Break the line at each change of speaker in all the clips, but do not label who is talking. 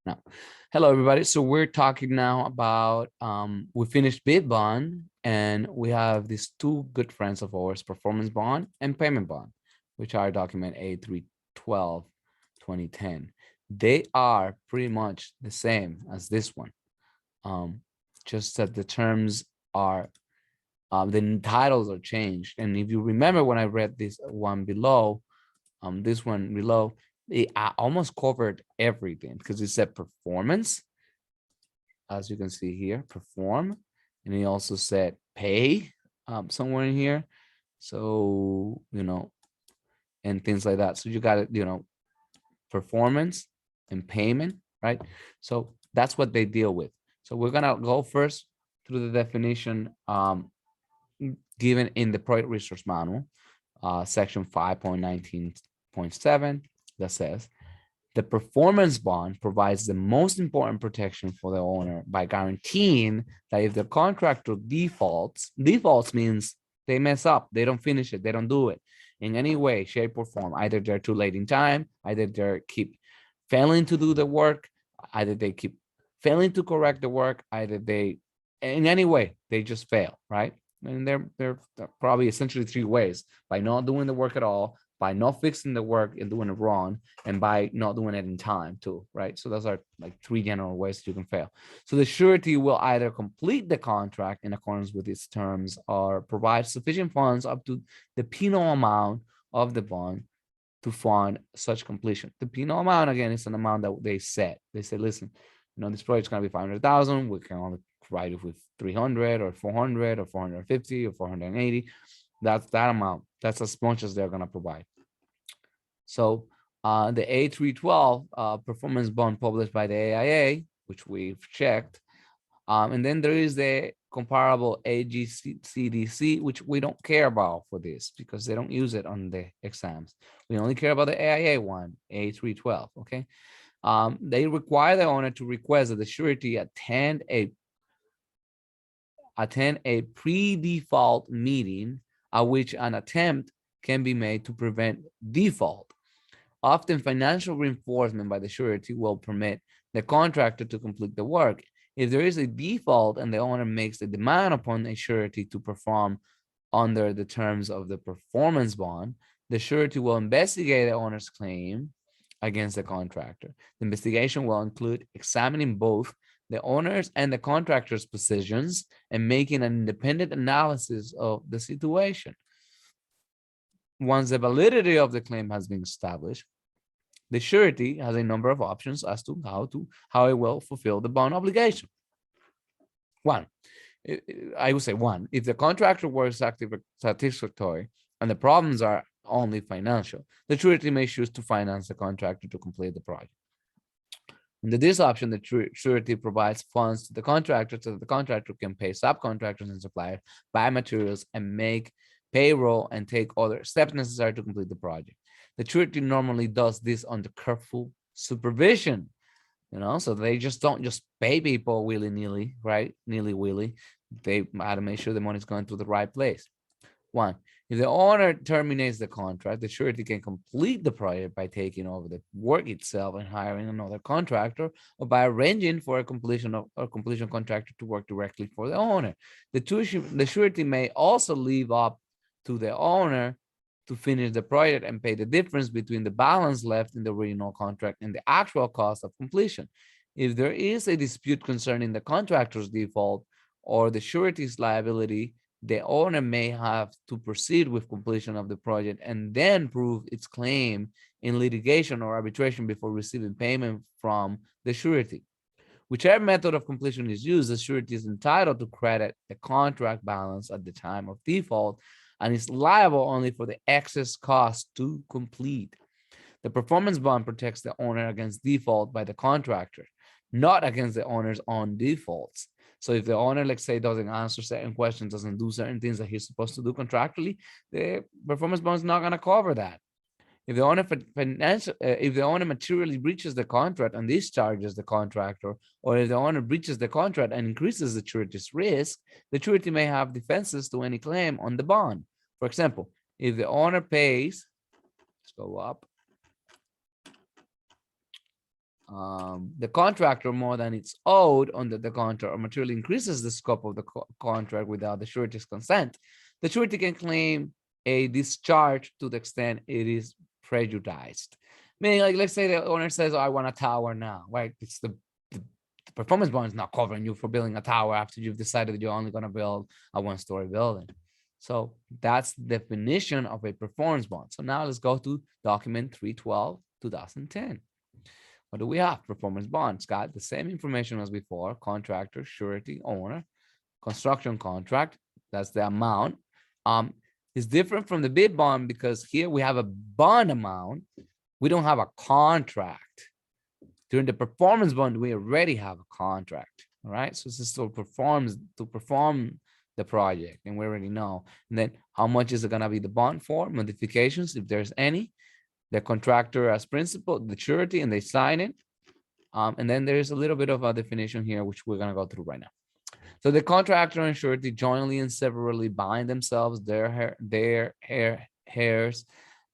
Now, hello everybody. So we're talking now about we finished bid bond and we have these two good friends of ours, performance bond and payment bond, which are document A312 2010. They are pretty much the same as this one. Just that the terms are the titles are changed. And if you remember when I read this one below, this one below, I almost covered everything because it said performance, as you can see here, perform, and he also said pay somewhere in here. So, and things like that. So you got it, performance and payment, right? So that's what they deal with. So we're gonna go first through the definition given in the project resource manual, section 5.19.7, that says the performance bond provides the most important protection for the owner by guaranteeing that if the contractor defaults means they mess up, they don't finish it, they don't do it in any way, shape, or form. Either they're too late in time, either they keep failing to do the work, either they keep failing to correct the work, either they, in any way, they just fail, right? And they're probably essentially three ways: by not doing the work at all, by not fixing the work and doing it wrong, and by not doing it in time too, right? So those are like three general ways you can fail. So the surety will either complete the contract in accordance with its terms or provide sufficient funds up to the penal amount of the bond to fund such completion. The penal amount, again, is an amount that they set. They say, listen, this project's going to be 500,000. We can only provide it with 300 or 400 or 450 or 480. That's that amount. That's as much as they're going to provide. So the A312 performance bond published by the AIA, which we've checked, and then there is the comparable AGCDC, which we don't care about for this because they don't use it on the exams. We only care about the AIA one, A312, okay? They require the owner to request that the surety attend a pre-default meeting at which an attempt can be made to prevent default. Often financial reinforcement by the surety will permit the contractor to complete the work. If there is a default and the owner makes a demand upon a surety to perform under the terms of the performance bond, the surety will investigate the owner's claim against the contractor. The investigation will include examining both the owner's and the contractor's positions and making an independent analysis of the situation. Once the validity of the claim has been established, the surety has a number of options as to how it will fulfill the bond obligation. One, I would say one, if the contractor works satisfactory and the problems are only financial, the surety may choose to finance the contractor to complete the project. Under this option, the surety provides funds to the contractor so that the contractor can pay subcontractors and suppliers, buy materials, and make payroll and take other steps necessary to complete the project. The surety normally does this under careful supervision, so they just don't just pay people willy-nilly, right? Nilly-willy. They got to make sure the money's going to the right place. One, if the owner terminates the contract, the surety can complete the project by taking over the work itself and hiring another contractor, or by arranging for a completion contractor to work directly for the owner. The surety may also leave up to the owner to finish the project and pay the difference between the balance left in the original contract and the actual cost of completion. If there is a dispute concerning the contractor's default or the surety's liability, the owner may have to proceed with completion of the project and then prove its claim in litigation or arbitration before receiving payment from the surety. Whichever method of completion is used, the surety is entitled to credit the contract balance at the time of default and is liable only for the excess cost to complete. The performance bond protects the owner against default by the contractor, not against the owner's own defaults. So if the owner, let's say, doesn't answer certain questions, doesn't do certain things that he's supposed to do contractually, the performance bond is not going to cover that. If the owner materially breaches the contract and discharges the contractor, or if the owner breaches the contract and increases the surety's risk, the surety may have defenses to any claim on the bond. For example, if the owner pays, let's go up. the contractor more than it's owed under the contract or materially increases the scope of the contract without the surety's consent, the surety can claim a discharge to the extent it is prejudiced. Meaning, like, let's say the owner says, oh, I want a tower now, right? It's the performance bond is not covering you for building a tower after you've decided that you're only going to build a one-story building. So that's the definition of a performance bond. So now let's go to document 312, 2010. What do we have? Performance bonds got the same information as before: contractor, surety, owner, construction contract. That's the amount. It's different from the bid bond because here we have a bond amount. We don't have a contract. During the performance bond, we already have a contract. All right. So this is to perform the project, and we already know. And then how much is it going to be the bond for? Modifications, if there's any. The contractor as principal, the surety, and they sign it. And then there's a little bit of a definition here, which we're going to go through right now. So the contractor and surety jointly and severally bind themselves, their heirs,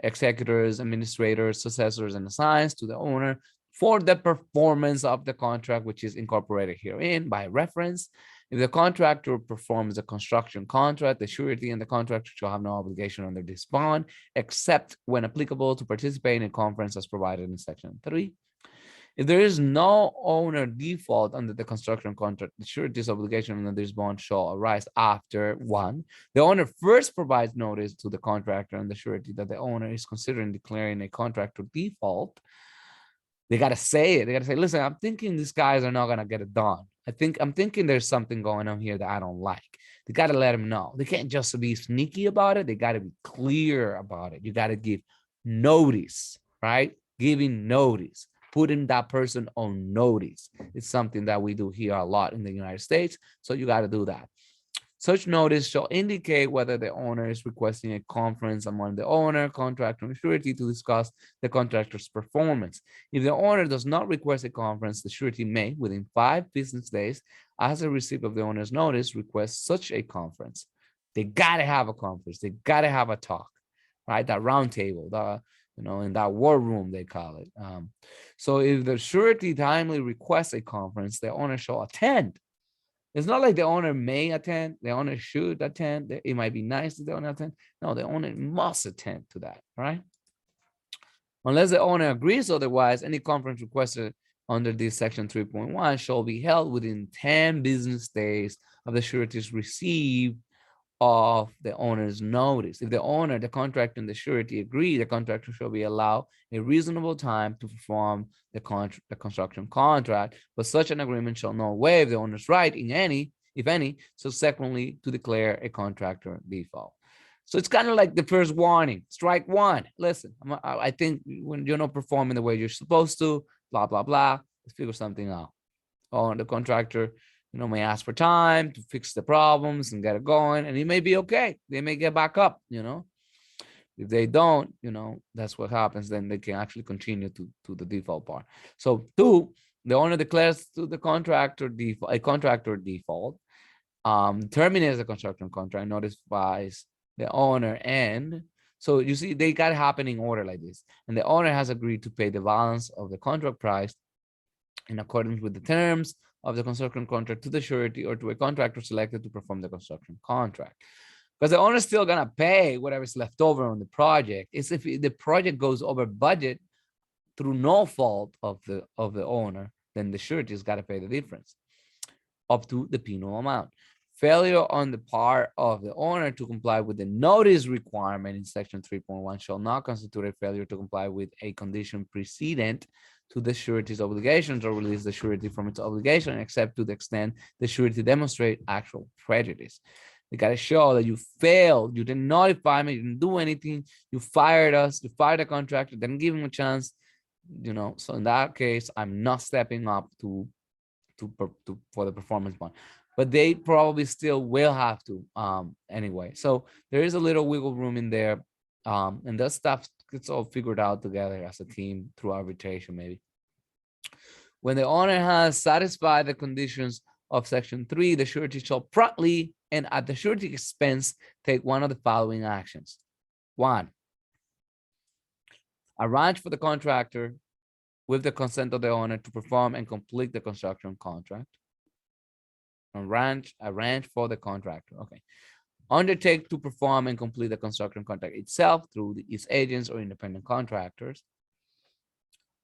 executors, administrators, successors, and assigns to the owner for the performance of the contract, which is incorporated herein by reference. If the contractor performs a construction contract, the surety and the contractor shall have no obligation under this bond, except when applicable to participate in a conference as provided in section 3. If there is no owner default under the construction contract, the surety's obligation under this bond shall arise after: 1, the owner first provides notice to the contractor and the surety that the owner is considering declaring a contractor default. They got to say it. They got to say, listen, I'm thinking these guys are not going to get it done. I'm thinking there's something going on here that I don't like. They got to let them know. They can't just be sneaky about it. They got to be clear about it. You got to give notice, right? Giving notice, putting that person on notice. It's something that we do here a lot in the United States. So you got to do that. Such notice shall indicate whether the owner is requesting a conference among the owner, contractor, and surety to discuss the contractor's performance. If the owner does not request a conference, the surety may, within 5 business days, as a receipt of the owner's notice, request such a conference. They gotta have a conference. They gotta have a talk, right? That round table, in that war room, they call it. So if the surety timely requests a conference, the owner shall attend. It's not like the owner may attend, the owner should attend. It might be nice that the owner attend. No, the owner must attend to that, right? Unless the owner agrees otherwise, any conference requested under this section 3.1 shall be held within 10 business days of the surety's receipt of the owner's notice. If the owner, the contractor, and the surety agree, the contractor shall be allowed a reasonable time to perform the construction contract, but such an agreement shall not waive the owner's right in any, if any, subsequently to declare a contractor default. So it's kind of like the first warning, strike one. Listen, I think when you're not performing the way you're supposed to, blah, blah, blah, let's figure something out. Or the contractor may ask for time to fix the problems and get it going, and it may be okay. They may get back up, If they don't, that's what happens. Then they can actually continue to the default part. So 2, the owner declares to the contractor a contractor default, terminates the construction contract, notifies the owner, and so you see they got to happen in order like this. And the owner has agreed to pay the balance of the contract price in accordance with the terms of the construction contract to the surety or to a contractor selected to perform the construction contract. Because the owner's still gonna pay whatever's left over on the project. It's if the project goes over budget through no fault of the owner, then the surety's got to pay the difference up to the penal amount. Failure on the part of the owner to comply with the notice requirement in section 3.1 shall not constitute a failure to comply with a condition precedent to the surety's obligations or release the surety from its obligation, except to the extent the surety demonstrate actual prejudice. You got to show that you failed. You didn't notify me. You didn't do anything. You fired us. You fired the contractor. Didn't give him a chance. So in that case, I'm not stepping up for the performance bond, but they probably still will have to anyway. So there is a little wiggle room in there, and that stuff gets all figured out together as a team through arbitration, maybe. When the owner has satisfied the conditions of section 3, the surety shall promptly and at the surety expense take one of the following actions. 1, arrange for the contractor with the consent of the owner to perform and complete the construction contract. Arrange for the contractor. Okay. Undertake to perform and complete the construction contract itself through its agents or independent contractors.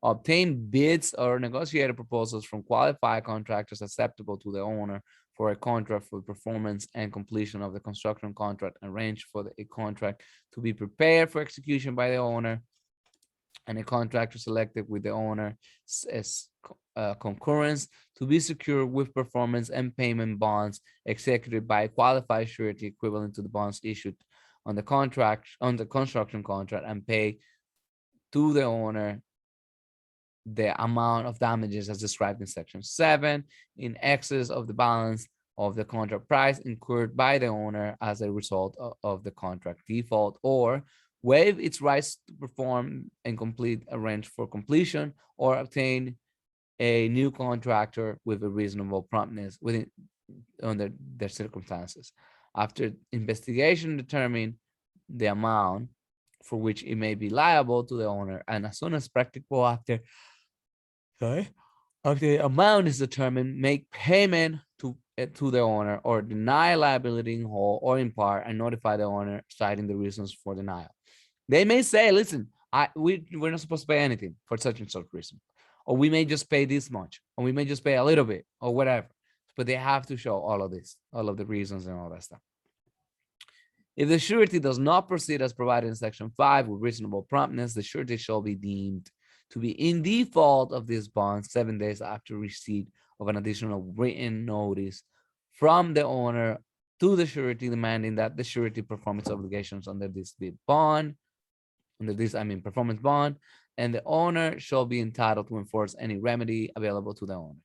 Obtain bids or negotiated proposals from qualified contractors acceptable to the owner for a contract for performance and completion of the construction contract. Arrange for a contract to be prepared for execution by the owner and a contractor selected with the owner as concurrence to be secured with performance and payment bonds executed by a qualified surety equivalent to the bonds issued on the contract, on the construction contract, and pay to the owner the amount of damages as described in section 7 in excess of the balance of the contract price incurred by the owner as a result of the contract default, or waive its rights to perform and complete, arrange for completion, or obtain a new contractor with a reasonable promptness within under their circumstances. After investigation, determine the amount for which it may be liable to the owner, and as soon as practicable after the amount is determined, make payment to the owner or deny liability in whole or in part and notify the owner citing the reasons for denial. They may say, listen, we're not supposed to pay anything for such and such reason. Or we may just pay this much, or we may just pay a little bit, or whatever. But they have to show all of this, all of the reasons and all that stuff. If the surety does not proceed as provided in section 5 with reasonable promptness, the surety shall be deemed to be in default of this bond 7 days after receipt of an additional written notice from the owner to the surety demanding that the surety perform its obligations under this bond, performance bond, and the owner shall be entitled to enforce any remedy available to the owner.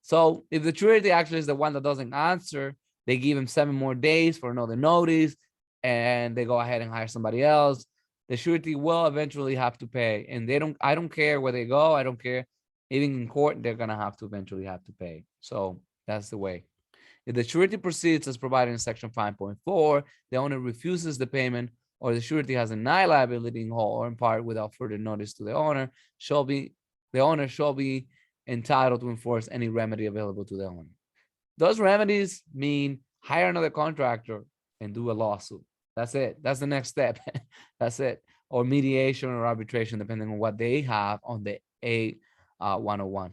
So if the surety actually is the one that doesn't answer, they give him 7 more days for another notice, and they go ahead and hire somebody else. The surety will eventually have to pay, and I don't care where they go. I don't care. Even in court, they're gonna have to eventually have to pay. So that's the way. If the surety proceeds as provided in section 5.4, the owner refuses the payment, or the surety has denied liability in whole or in part without further notice to the owner, the owner shall be entitled to enforce any remedy available to the owner. Those remedies mean hire another contractor and do a lawsuit. That's it. That's the next step. That's it. Or mediation or arbitration, depending on what they have on the A101.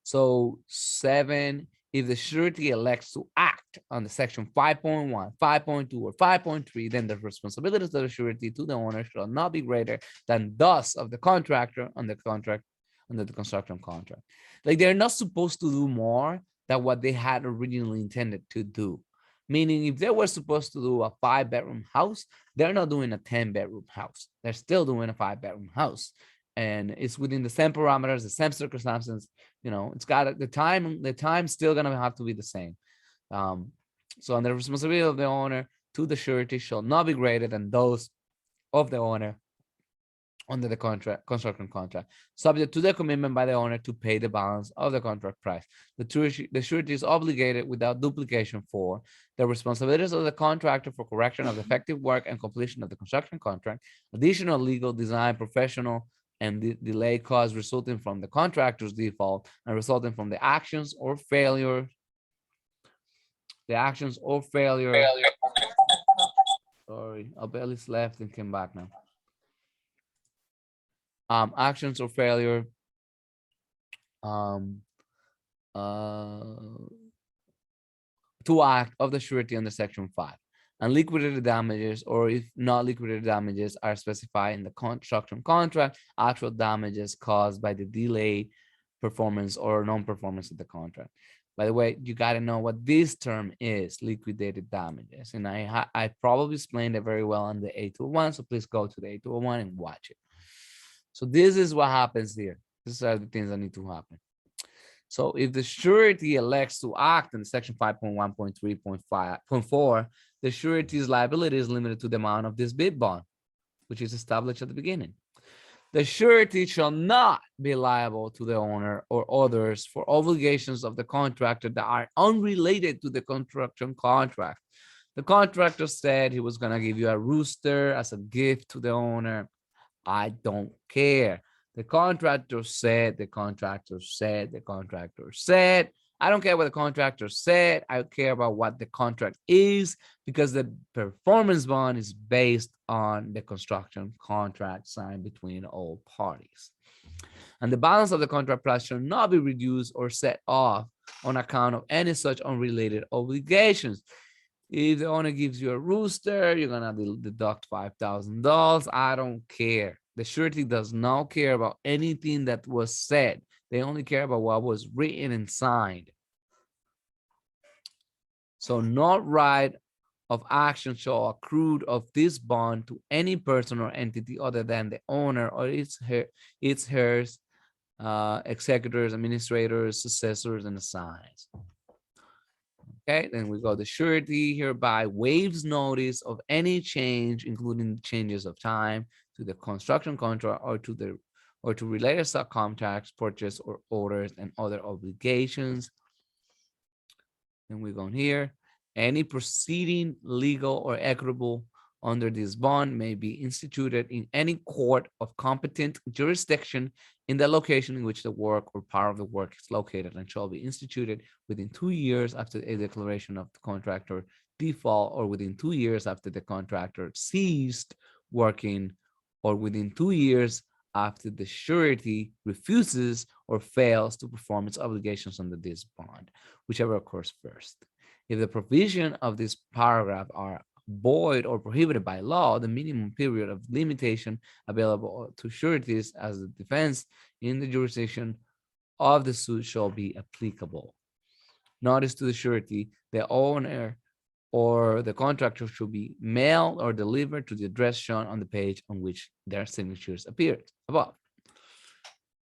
So 7, if the surety elects to act on the section 5.1, 5.2, or 5.3, then the responsibilities of the surety to the owner shall not be greater than those of the contractor on the contract under the construction contract. Like they're not supposed to do more than what they had originally intended to do. Meaning if they were supposed to do a 5-bedroom house, they're not doing a 10-bedroom house. They're still doing a 5-bedroom house. And it's within the same parameters, the same circumstances. It's got the time's still gonna have to be the same. So on the responsibility of the owner to the surety shall not be greater than those of the owner under the construction contract, subject to the commitment by the owner to pay the balance of the contract price. The surety is obligated without duplication for the responsibilities of the contractor for correction of defective work and completion of the construction contract, additional legal, design, professional, and delay costs resulting from the contractor's default and resulting from the actions or failure. Sorry, Albeli's left and came back now. Actions or failure to act of the surety under section 5. And liquidated damages, or if not liquidated damages, are specified in the construction contract, actual damages caused by the delayed performance or non-performance of the contract. By the way, you got to know what this term is, liquidated damages. And I probably explained it very well on the A201, so please go to the A201 and watch it. So this is what happens here. These are the things that need to happen. So if the surety elects to act in section 5.1.3.5.4, the surety's liability is limited to the amount of this bid bond, which is established at the beginning. The surety shall not be liable to the owner or others for obligations of the contractor that are unrelated to the construction contract. The contractor said he was going to give you a rooster as a gift to the owner. I don't care. The contractor said, the contractor said, the contractor said. I don't care what the contractor said. I care about what the contract is, because the performance bond is based on the construction contract signed between all parties. And the balance of the contract price shall not be reduced or set off on account of any such unrelated obligations. If the owner gives you a rooster, you're gonna deduct $5,000. I don't care. The surety does not care about anything that was said. They only care about what was written and signed. So no right of action shall accrue of this bond to any person or entity other than the owner or its heirs, executors, administrators, successors, and assigns. Okay, then we go the surety hereby waives notice of any change, including changes of time, to the construction contract or to related subcontracts, purchase or orders, and other obligations. Then we go here. Any proceeding, legal or equitable, under this bond may be instituted in any court of competent jurisdiction in the location in which the work or part of the work is located, and shall be instituted within 2 years after a declaration of the contractor default, or within 2 years after the contractor ceased working, or within 2 years after the surety refuses or fails to perform its obligations under this bond, whichever occurs first. If the provision of this paragraph are void or prohibited by law, the minimum period of limitation available to sureties as a defense in the jurisdiction of the suit shall be applicable. Notice to the surety, the owner or the contractor should be mailed or delivered to the address shown on the page on which their signatures appeared above.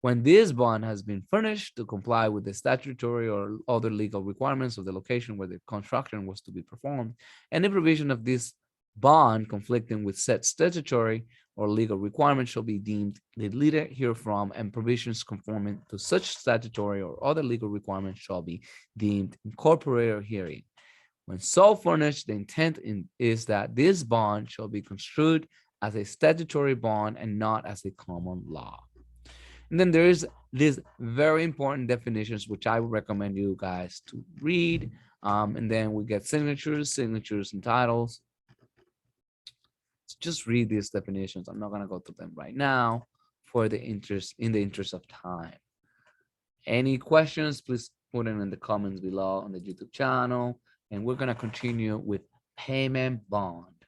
When this bond has been furnished to comply with the statutory or other legal requirements of the location where the construction was to be performed, any provision of this bond conflicting with said statutory or legal requirements shall be deemed deleted herefrom, and provisions conforming to such statutory or other legal requirements shall be deemed incorporated herein. When so furnished, the intent is that this bond shall be construed as a statutory bond and not as a common law. And then there is these very important definitions, which I would recommend you guys to read. And then we get signatures, and titles. So just read these definitions. I'm not gonna go through them right now in the interest of time. Any questions, please put them in the comments below on the YouTube channel. And we're gonna continue with payment bond.